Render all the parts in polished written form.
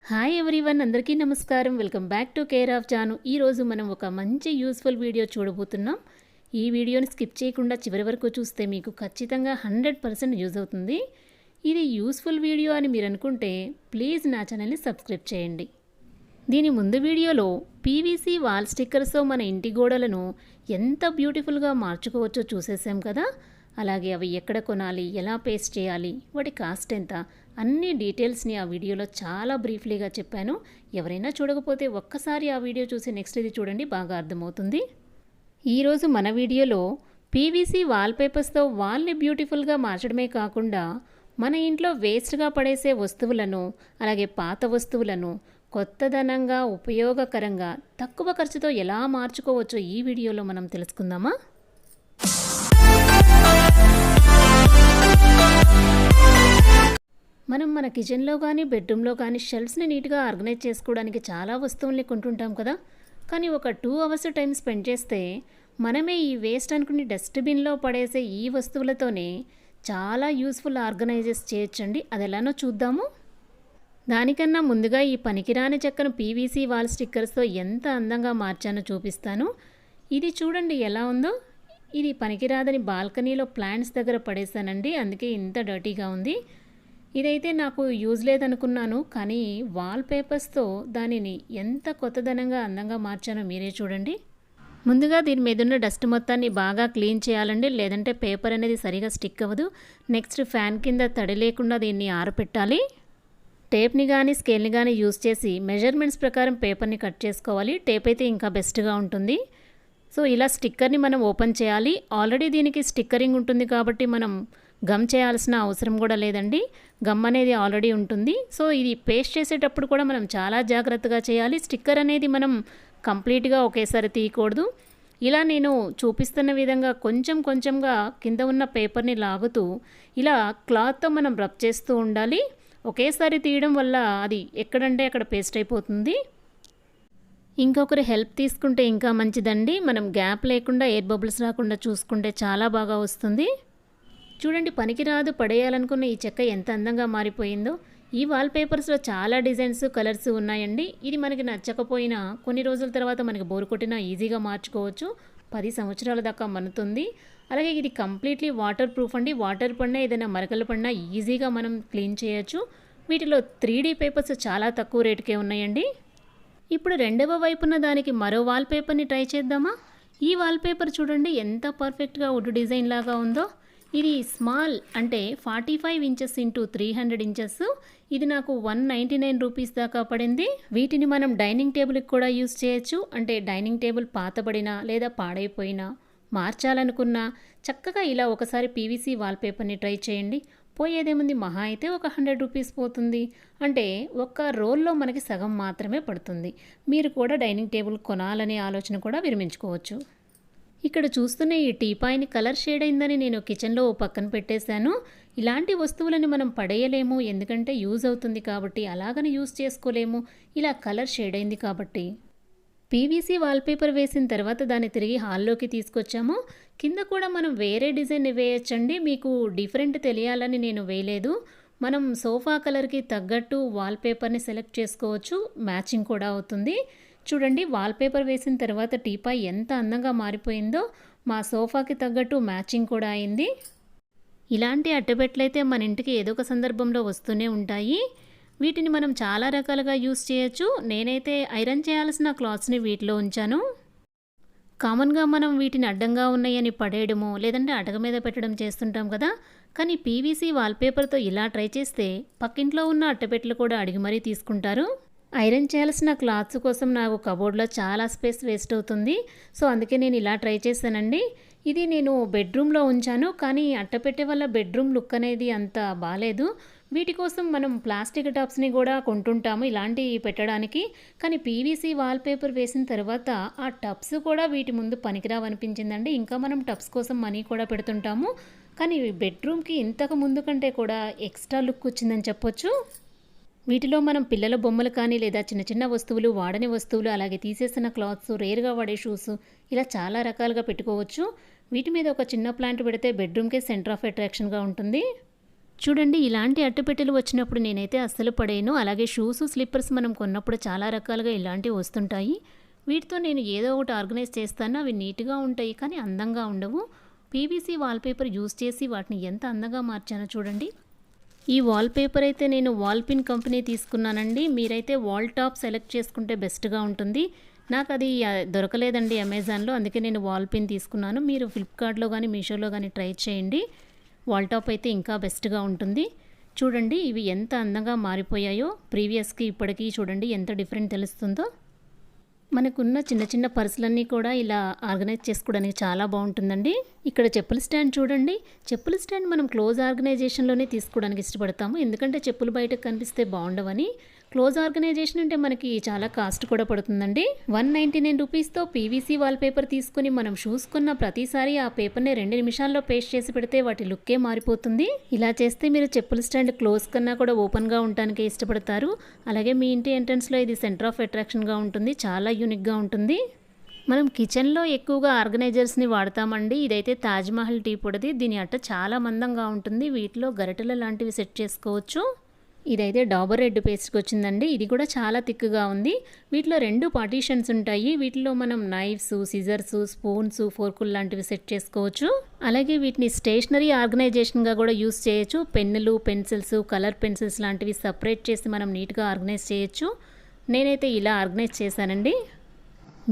Hi everyone, అందరికీ నమస్కారం. Welcome back to care of Janu. ఈరోజు మనం ఒక మంచి యూస్ఫుల్ వీడియో చూడబోతున్నాం. ఈ వీడియోని స్కిప్ చేయకుండా చివరి వరకు చూస్తే మీకు ఖచ్చితంగా 100% యూజ్ అవుతుంది. ఇది యూస్ఫుల్ వీడియో అని మీరు అనుకుంటే ప్లీజ్ నా ఛానల్ని సబ్స్క్రైబ్ చేయండి. దీని ముందు వీడియోలో పీవీసీ వాల్ స్టిక్కర్స్తో మన ఇంటి గోడలను ఎంత బ్యూటిఫుల్గా మార్చుకోవచ్చో చూసేసాం కదా. అలాగే అవి ఎక్కడ కొనాలి, ఎలా పేస్ట్ చేయాలి, వాటి కాస్ట్ ఎంత, అన్ని డీటెయిల్స్ని ఆ వీడియోలో చాలా బ్రీఫ్లీగా చెప్పాను. ఎవరైనా చూడకపోతే ఒక్కసారి ఆ వీడియో చూసి నెక్స్ట్ ఇది చూడండి, బాగా అర్థమవుతుంది. ఈరోజు మన వీడియోలో పీవీసీ వాల్పేపర్స్తో వాల్ని బ్యూటిఫుల్గా మార్చడమే కాకుండా మన ఇంట్లో వేస్ట్గా పడేసే వస్తువులను, అలాగే పాత వస్తువులను కొత్తదనంగా, ఉపయోగకరంగా, తక్కువ ఖర్చుతో ఎలా మార్చుకోవచ్చో ఈ వీడియోలో మనం తెలుసుకుందామా. మనం మన కిచెన్లో కానీ బెడ్రూమ్లో కానీ షెల్ఫ్స్ని నీట్గా ఆర్గనైజ్ చేసుకోవడానికి చాలా వస్తువుల్ని కొంటుంటాం కదా. కానీ ఒక 2 అవర్స్ టైం స్పెండ్ చేస్తే మనమే ఈ వేస్ట్ అనుకుని డస్ట్బిన్లో పడేసే ఈ వస్తువులతోనే చాలా యూస్ఫుల్ ఆర్గనైజెస్ చేయొచ్చండి. అది ఎలానో చూద్దాము. దానికన్నా ముందుగా ఈ పనికిరాని చెక్కను పీవీసీ వాల్ స్టిక్కర్స్తో ఎంత అందంగా మార్చానో చూపిస్తాను. ఇది చూడండి ఎలా ఉందో. ఇది పనికిరాదని బాల్కనీలో ప్లాంట్స్ దగ్గర పడేసానండి, అందుకే ఇంత డర్టీగా ఉంది. ఇదైతే నాకు యూజ్ లేదనుకున్నాను, కానీ వాల్ పేపర్స్తో దానిని ఎంత కొత్తదనంగా అందంగా మార్చానో మీరే చూడండి. ముందుగా దీని మీద ఉన్న డస్ట్ మొత్తాన్ని బాగా క్లీన్ చేయాలండి, లేదంటే పేపర్ అనేది సరిగా స్టిక్ అవ్వదు. నెక్స్ట్ ఫ్యాన్ కింద తడి లేకుండా దీన్ని ఆరపెట్టాలి. టేప్ని కానీ స్కేల్ని కానీ యూజ్ చేసి మెజర్మెంట్స్ ప్రకారం పేపర్ని కట్ చేసుకోవాలి. టేప్ అయితే ఇంకా బెస్ట్గా ఉంటుంది. సో ఇలా స్టిక్కర్ని మనం ఓపెన్ చేయాలి. ఆల్రెడీ దీనికి స్టిక్కరింగ్ ఉంటుంది కాబట్టి మనం గమ్ చేయాల్సిన అవసరం కూడా లేదండి. గమ్ అనేది ఆల్రెడీ ఉంటుంది. సో ఇది పేస్ట్ చేసేటప్పుడు కూడా మనం చాలా జాగ్రత్తగా చేయాలి. స్టిక్కర్ అనేది మనం కంప్లీట్గా ఒకేసారి తీయకూడదు. ఇలా నేను చూపిస్తున్న విధంగా కొంచెం కొంచెంగా కింద ఉన్న పేపర్ని లాగుతూ ఇలా క్లాత్తో మనం రబ్ చేస్తూ ఉండాలి. ఒకేసారి తీయడం వల్ల అది ఎక్కడంటే అక్కడ పేస్ట్ అయిపోతుంది. ఇంకొకరి హెల్ప్ తీసుకుంటే ఇంకా మంచిదండి. మనం గ్యాప్ లేకుండా ఎయిర్ బబుల్స్ రాకుండా చూసుకుంటే చాలా బాగా వస్తుంది. చూడండి, పనికిరాదు పడేయాలనుకున్న ఈ చెక్క ఎంత అందంగా మారిపోయిందో. ఈ వాల్ పేపర్స్లో చాలా డిజైన్స్, కలర్స్ ఉన్నాయండి. ఇది మనకి నచ్చకపోయినా కొన్ని రోజుల తర్వాత మనకి బోరు కొట్టినా ఈజీగా మార్చుకోవచ్చు. 10 సంవత్సరాల దాకా మన్నుతుంది. అలాగే ఇది కంప్లీట్లీ వాటర్ ప్రూఫ్ అండి. వాటర్ పడినా ఏదైనా మరకలు పడినా ఈజీగా మనం క్లీన్ చేయొచ్చు. వీటిలో 3D పేపర్స్ చాలా తక్కువ రేటుకే ఉన్నాయండి. ఇప్పుడు రెండవ వైపున దానికి మరో వాల్ పేపర్ని ట్రై చేద్దామా. ఈ వాల్ పేపర్ చూడండి ఎంత పర్ఫెక్ట్గా వుడ్ డిజైన్ లాగా ఉందో. ఇది స్మాల్ అంటే 45 ఇంచెస్ ఇంటూ 300 ఇంచెస్. ఇది నాకు 199 రూపీస్ దాకా పడింది. వీటిని మనం డైనింగ్ టేబుల్కి కూడా యూజ్ చేయొచ్చు. అంటే డైనింగ్ టేబుల్ పాతబడినా లేదా పాడైపోయినా మార్చాలనుకున్నా చక్కగా ఇలా ఒకసారి పీవీసీ వాల్పేపర్ని ట్రై చేయండి. పోయేదేముంది, మహా అయితే ఒక 100 రూపీస్ పోతుంది. అంటే ఒక్క రోల్లో మనకి సగం మాత్రమే పడుతుంది. మీరు కూడా డైనింగ్ టేబుల్ కొనాలనే ఆలోచన కూడా విరమించుకోవచ్చు. ఇక్కడ చూస్తున్న ఈ టీపాయ్ని కలర్ షేడ్ అయిందని నేను కిచెన్లో పక్కన పెట్టేశాను. ఇలాంటి వస్తువులని మనం పడేయలేము, ఎందుకంటే యూజ్ అవుతుంది కాబట్టి. అలాగని యూజ్ చేసుకోలేము, ఇలా కలర్ షేడ్ అయింది కాబట్టి. పీవీసీ వాల్పేపర్ వేసిన తర్వాత దాన్ని తిరిగి హాల్లోకి తీసుకొచ్చాము. కింద కూడా మనం వేరే డిజైన్ వేయచ్చండి. మీకు డిఫరెంట్ తెలియాలని నేను వేయలేదు. మనం సోఫా కలర్కి తగ్గట్టు వాల్పేపర్ని సెలెక్ట్ చేసుకోవచ్చు, మ్యాచింగ్ కూడా అవుతుంది. చూడండి, వాల్పేపర్ వేసిన తర్వాత టీపాయ్ ఎంత అందంగా మారిపోయిందో. మా సోఫాకి తగ్గట్టు మ్యాచింగ్ కూడా అయింది. ఇలాంటి అట్టపెట్లయితే మన ఇంటికి ఏదో ఒక సందర్భంలో వస్తూనే ఉంటాయి. వీటిని మనం చాలా రకాలుగా యూస్ చేయొచ్చు. నేనైతే ఐరన్ చేయాల్సిన క్లాత్స్ని వీటిలో ఉంచాను. కామన్గా మనం వీటిని అడ్డంగా ఉన్నాయని పడేయడము, లేదంటే అటక మీద పెట్టడం చేస్తుంటాం కదా. కానీ పీవీసీ వాల్పేపర్తో ఇలా ట్రై చేస్తే పక్కింట్లో ఉన్న అట్టపెట్టెలు కూడా అడిగి మరీ తీసుకుంటారు. ఐరన్ చేయాల్సిన క్లాత్స్ కోసం నాకు కబోర్డ్లో చాలా స్పేస్ వేస్ట్ అవుతుంది. సో అందుకే నేను ఇలా ట్రై చేశానండి. ఇది నేను బెడ్రూమ్లో ఉంచాను, కానీ అట్టపెట్టే వల్ల బెడ్రూమ్ లుక్ అనేది అంత బాగాలేదు. వీటి కోసం మనం ప్లాస్టిక్ టబ్స్ని కూడా కొంటుంటాము ఇలాంటివి పెట్టడానికి. కానీ పీవీసీ వాల్పేపర్ వేసిన తర్వాత ఆ టబ్స్ కూడా వీటి ముందు పనికిరావనిపించిందండి. ఇంకా మనం టబ్స్ కోసం మనీ కూడా పెడుతుంటాము, కానీ బెడ్రూమ్కి ఇంతకు ముందు కంటే కూడా ఎక్స్ట్రా లుక్ వచ్చిందని చెప్పొచ్చు. వీటిలో మనం పిల్లల బొమ్మలు కానీ లేదా చిన్న చిన్న వస్తువులు, వాడని వస్తువులు, అలాగే తీసేసిన క్లాత్స్, రేర్గా వాడే షూస్, ఇలా చాలా రకాలుగా పెట్టుకోవచ్చు. వీటి మీద ఒక చిన్న ప్లాంట్ పెడితే బెడ్రూమ్కే సెంటర్ ఆఫ్ అట్రాక్షన్గా ఉంటుంది. చూడండి ఇలాంటి అట్టపెట్టెలు వచ్చినప్పుడు నేనైతే అస్సలు పడేయను. అలాగే షూస్, స్లిప్పర్స్ మనం కొన్నప్పుడు చాలా రకాలుగా ఇలాంటివి వస్తుంటాయి. వీటితో నేను ఏదో ఒకటి ఆర్గనైజ్ చేస్తాను. అవి నీట్‌గా ఉంటాయి కానీ అందంగా ఉండవు. పీవీసీ వాల్‌పేపర్ యూజ్ చేసి వాటిని ఎంత అందంగా మార్చానో చూడండి. ఈ వాల్‌పేపర్ అయితే నేను వాల్ పిన్ కంపెనీ తీసుకున్నానండి. మీరైతే వాల్ టాప్ సెలెక్ట్ చేసుకుంటే బెస్ట్‌గా ఉంటుంది. నాకది దొరకలేదండి అమెజాన్‌లో. అందుకే నేను వాల్ పిన్ తీసుకున్నాను. మీరు ఫ్లిప్‌కార్ట్‌లో గానీ, మీషోలో గానీ ట్రై చేయండి. వాల్ టాప్ అయితే ఇంకా బెస్ట్‌గా ఉంటుంది. చూడండి ఇవి ఎంత అందంగా మారిపోయాయో. ప్రీవియస్‌కి ఇప్పటికి చూడండి ఎంత డిఫరెంట్ తెలుస్తుందో. మనకున్న చిన్న చిన్న పర్సులన్నీ కూడా ఇలా ఆర్గనైజ్ చేసుకోవడానికి చాలా బాగుంటుందండి. ఇక్కడ చెప్పుల స్టాండ్ చూడండి. చెప్పుల స్టాండ్ మనం క్లోజ్ ఆర్గనైజేషన్లోనే తీసుకోవడానికి ఇష్టపడతాము. ఎందుకంటే చెప్పులు బయటకు కనిపిస్తే బాగుండవని. క్లోజ్ ఆర్గనైజేషన్ అంటే మనకి చాలా కాస్ట్ కూడా పడుతుందండి. 199 రూపీస్తో పీవీసీ వాల్పేపర్ తీసుకుని మనం షూస్ కొన్న ప్రతిసారి ఆ పేపర్ని 2 నిమిషాల్లో పేస్ట్ చేసి పెడితే వాటి లుక్కే మారిపోతుంది. ఇలా చేస్తే మీరు చెప్పుల స్టాండ్ క్లోజ్ కన్నా కూడా ఓపెన్గా ఉండటానికి ఇష్టపడతారు. అలాగే మీ ఇంటి ఎంట్రన్స్లో ఇది సెంటర్ ఆఫ్ అట్రాక్షన్గా ఉంటుంది. చాలా యూనిక్గా ఉంటుంది. మనం కిచెన్లో ఎక్కువగా ఆర్గనైజర్స్ని వాడతామండి. ఇదైతే తాజ్మహల్ టీ పొడిది. దీని అట్ట చాలా మందంగా ఉంటుంది. వీటిలో గరిటెల లాంటివి సెట్ చేసుకోవచ్చు. ఇదైతే డాబర్ రెడ్ పేస్ట్కి వచ్చిందండి. ఇది కూడా చాలా థిక్గా ఉంది. వీటిలో 2 పార్టీషన్స్ ఉంటాయి. వీటిలో మనం నైఫ్స్, సిజర్స్, స్పూన్స్, ఫోర్కులు లాంటివి సెట్ చేసుకోవచ్చు. అలాగే వీటిని స్టేషనరీ ఆర్గనైజేషన్గా కూడా యూస్ చేయొచ్చు. పెన్నులు, పెన్సిల్స్, కలర్ పెన్సిల్స్ లాంటివి సపరేట్ చేసి మనం నీట్గా ఆర్గనైజ్ చేయొచ్చు. నేనైతే ఇలా ఆర్గనైజ్ చేశానండి.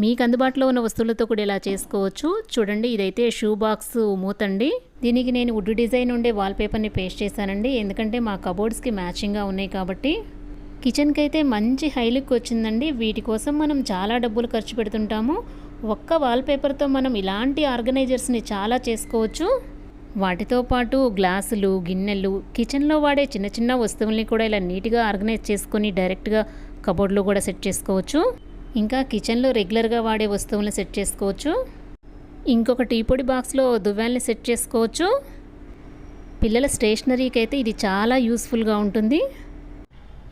మీకు అందుబాటులో ఉన్న వస్తువులతో కూడా ఇలా చేసుకోవచ్చు. చూడండి ఇదైతే షూ బాక్స్ మూతండి. దీనికి నేను వుడ్ డిజైన్ ఉండే వాల్పేపర్ని పేస్ట్ చేశానండి. ఎందుకంటే మా కబోర్డ్స్కి మ్యాచింగ్గా ఉన్నాయి కాబట్టి. కిచెన్కి అయితే మంచి హై లుక్ వచ్చిందండి. వీటి కోసం మనం చాలా డబ్బులు ఖర్చు పెడుతుంటాము. ఒక్క వాల్పేపర్తో మనం ఇలాంటి ఆర్గనైజర్స్ని చాలా చేసుకోవచ్చు. వాటితో పాటు గ్లాసులు, గిన్నెలు, కిచెన్లో వాడే చిన్న చిన్న వస్తువుల్ని కూడా ఇలా నీట్గా ఆర్గనైజ్ చేసుకొని డైరెక్ట్గా కబోర్డ్లో కూడా సెట్ చేసుకోవచ్చు. ఇంకా కిచెన్లో రెగ్యులర్గా వాడే వస్తువులను సెట్ చేసుకోవచ్చు. ఇంకొక టీ పొడి బాక్స్లో దువ్వాల్ని సెట్ చేసుకోవచ్చు. పిల్లల స్టేషనరీకి అయితే ఇది చాలా యూస్ఫుల్గా ఉంటుంది.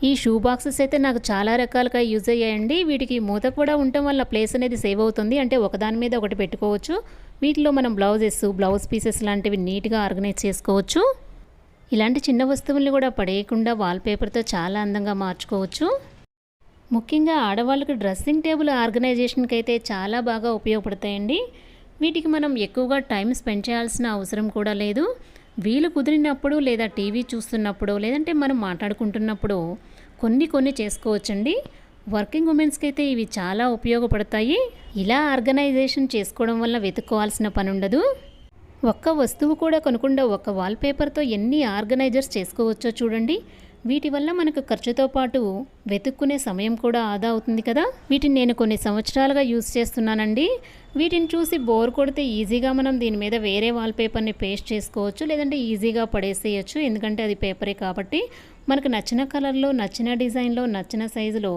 ఈ షూ బాక్సెస్ అయితే నాకు చాలా రకాలుగా యూజ్ అయ్యాయండి. వీటికి మూత కూడా ఉండటం వల్ల ప్లేస్ అనేది సేవ్ అవుతుంది. అంటే ఒకదాని మీద ఒకటి పెట్టుకోవచ్చు. వీటిలో మనం బ్లౌజ్ పీసెస్ లాంటివి నీట్గా ఆర్గనైజ్ చేసుకోవచ్చు. ఇలాంటి చిన్న వస్తువుల్ని కూడా పడేయకుండా వాల్పేపర్తో చాలా అందంగా మార్చుకోవచ్చు. ముఖ్యంగా ఆడవాళ్ళకి డ్రెస్సింగ్ టేబుల్ ఆర్గనైజేషన్కి అయితే చాలా బాగా ఉపయోగపడతాయండి. వీటికి మనం ఎక్కువగా టైం స్పెండ్ చేయాల్సిన అవసరం కూడా లేదు. వీలు కుదిరినప్పుడు లేదా టీవీ చూస్తున్నప్పుడు లేదంటే మనం మాట్లాడుకుంటున్నప్పుడు కొన్ని చేసుకోవచ్చండి. వర్కింగ్ ఉమెన్స్కి అయితే ఇవి చాలా ఉపయోగపడతాయి. ఇలా ఆర్గనైజేషన్ చేసుకోవడం వల్ల వెతుక్కోవాల్సిన పని ఉండదు. ఒక్క వస్తువు కూడా కొనకుండా ఒక వాల్పేపర్తో ఎన్ని ఆర్గనైజర్స్ చేసుకోవచ్చో చూడండి. వీటి వల్ల మనకు ఖర్చుతో పాటు వెతుక్కునే సమయం కూడా ఆదా అవుతుంది కదా. వీటిని నేను కొన్ని సంవత్సరాలుగా యూస్ చేస్తున్నానండి. వీటిని చూసి బోర్ కొడితే ఈజీగా మనం దీని మీద వేరే వాల్పేపర్ని పేస్ట్ చేసుకోవచ్చు. లేదంటే ఈజీగా పడేసేయచ్చు. ఎందుకంటే అది పేపరే కాబట్టి మనకు నచ్చిన కలర్లో, నచ్చిన డిజైన్లో, నచ్చిన సైజులో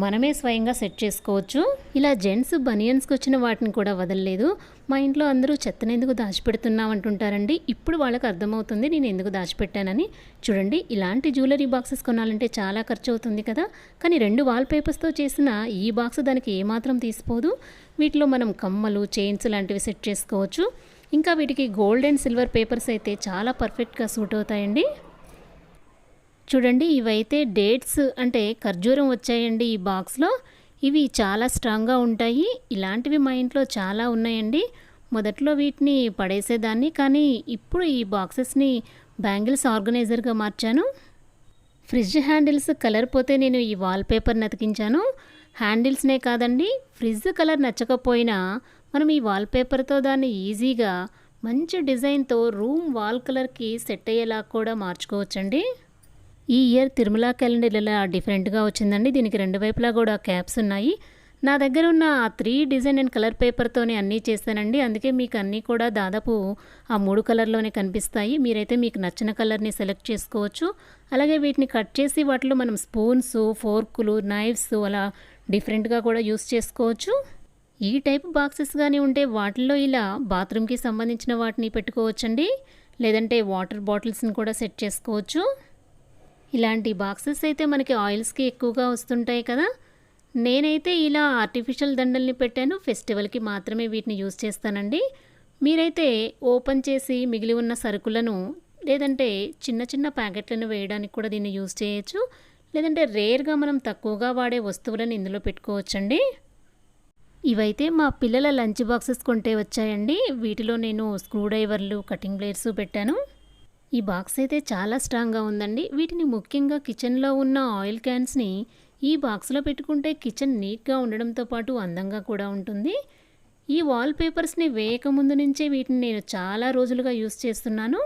మనమే స్వయంగా సెట్ చేసుకోవచ్చు. ఇలా జెంట్స్ బనియన్స్కి వచ్చిన వాటిని కూడా వదలలేదు. మా ఇంట్లో అందరూ చెత్తను ఎందుకు దాచిపెడుతున్నాం అంటుంటారండి. ఇప్పుడు వాళ్ళకి అర్థమవుతుంది నేను ఎందుకు దాచిపెట్టానని. చూడండి ఇలాంటి జ్యువెలరీ బాక్సెస్ కొనాలంటే చాలా ఖర్చు అవుతుంది కదా. కానీ 2 వాల్పేపర్స్తో చేసిన ఈ బాక్స్ దానికి ఏమాత్రం తీసిపోదు. వీటిలో మనం కమ్మలు, చైన్స్ లాంటివి సెట్ చేసుకోవచ్చు. ఇంకా వీటికి గోల్డ్ అండ్ సిల్వర్ పేపర్స్ అయితే చాలా పర్ఫెక్ట్గా సూట్ అవుతాయండి. చూడండి ఇవైతే డేట్స్ అంటే ఖర్జూరం వచ్చాయండి ఈ బాక్స్లో. ఇవి చాలా స్ట్రాంగ్గా ఉంటాయి. ఇలాంటివి మా ఇంట్లో చాలా ఉన్నాయండి. మొదట్లో వీటిని పడేసేదాన్ని, కానీ ఇప్పుడు ఈ బాక్సెస్ని బ్యాంగిల్స్ ఆర్గనైజర్గా మార్చాను. ఫ్రిడ్జ్ హ్యాండిల్స్ కలర్ పోతే నేను ఈ వాల్పేపర్ని అతికించాను. హ్యాండిల్స్నే కాదండి, ఫ్రిడ్జ్ కలర్ నచ్చకపోయినా మనం ఈ వాల్పేపర్తో దాన్ని ఈజీగా మంచి డిజైన్తో రూమ్ వాల్ కలర్కి సెట్ అయ్యేలా కూడా మార్చుకోవచ్చండి. ఈ ఇయర్ తిరుమల క్యాలెండర్ ఇలా డిఫరెంట్గా వచ్చిందండి. దీనికి 2 వైపులా కూడా క్యాప్స్ ఉన్నాయి. నా దగ్గర ఉన్న 3 డిజైన్ అండ్ కలర్ పేపర్తోనే అన్నీ చేస్తానండి. అందుకే మీకు అన్నీ కూడా దాదాపు ఆ 3 కలర్లోనే కనిపిస్తాయి. మీరైతే మీకు నచ్చిన కలర్ని సెలెక్ట్ చేసుకోవచ్చు. అలాగే వీటిని కట్ చేసి వాటిలో మనం స్పూన్స్, ఫోర్కులు, నైఫ్స్ అలా డిఫరెంట్గా కూడా యూస్ చేసుకోవచ్చు. ఈ టైప్ బాక్సెస్ కానీ ఉంటే వాటిల్లో ఇలా బాత్రూమ్కి సంబంధించిన వాటిని పెట్టుకోవచ్చండి. లేదంటే వాటర్ బాటిల్స్ని కూడా సెట్ చేసుకోవచ్చు. ఇలాంటి బాక్సెస్ అయితే మనకి ఆయిల్స్కి ఎక్కువగా వస్తుంటాయి కదా. నేనైతే ఇలా ఆర్టిఫిషియల్ దండల్ని పెట్టాను. ఫెస్టివల్కి మాత్రమే వీటిని యూజ్ చేస్తానండి. మీరైతే ఓపెన్ చేసి మిగిలి ఉన్న సరుకులను లేదంటే చిన్న చిన్న ప్యాకెట్లను వేయడానికి కూడా దీన్ని యూజ్ చేయొచ్చు. లేదంటే రేర్గా మనం తక్కువగా వాడే వస్తువులను ఇందులో పెట్టుకోవచ్చండి. ఇవైతే మా పిల్లల లంచ్ బాక్సెస్ కొంటే వచ్చాయండి. వీటిలో నేను స్క్రూ డ్రైవర్లు, కటింగ్ బ్లేడ్స్ పెట్టాను. ఈ బాక్స్ అయితే చాలా స్ట్రాంగ్గా ఉందండి. వీటిని ముఖ్యంగా కిచెన్లో ఉన్న ఆయిల్ క్యాన్స్ని ఈ బాక్స్లో పెట్టుకుంటే కిచెన్ నీట్గా ఉండడంతో పాటు అందంగా కూడా ఉంటుంది. ఈ వాల్ పేపర్స్ని వేయకముందు నుంచే వీటిని నేను చాలా రోజులుగా యూస్ చేస్తున్నాను.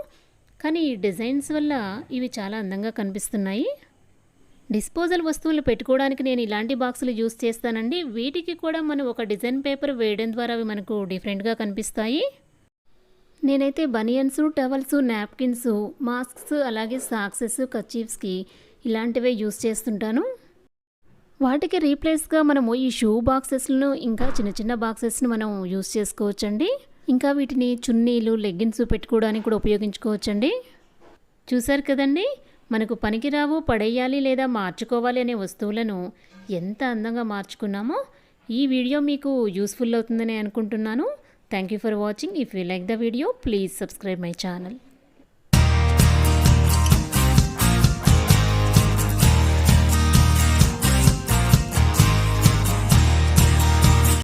కానీ ఈ డిజైన్స్ వల్ల ఇవి చాలా అందంగా కనిపిస్తున్నాయి. డిస్పోజల్ వస్తువులు పెట్టుకోవడానికి నేను ఇలాంటి బాక్సులు యూస్ చేస్తానండి. వీటికి కూడా మనం ఒక డిజైన్ పేపర్ వేయడం ద్వారా అవి మనకు డిఫరెంట్గా కనిపిస్తాయి. నేనైతే బనియన్స్, టవల్స్, నాప్కిన్స్, మాస్క్స్, అలాగే సాక్సెస్, కర్చీఫ్స్కి ఇలాంటివే యూస్ చేస్తుంటాను. వాటికి రీప్లేస్గా మనము ఈ షూ బాక్సెస్లను ఇంకా చిన్న చిన్న బాక్సెస్ను మనం యూస్ చేసుకోవచ్చండి. ఇంకా వీటిని చున్నీలు, లెగ్గిన్స్ పెట్టుకోవడానికి కూడా ఉపయోగించుకోవచ్చండి. చూసారు కదండి, మనకు పనికిరావు, పడేయాలి లేదా మార్చుకోవాలి అనే వస్తువులను ఎంత అందంగా మార్చుకున్నామో. ఈ వీడియో మీకు యూస్ఫుల్ అవుతుందని అనుకుంటున్నాను. Thank you for watching. If you like the video, please subscribe my channel.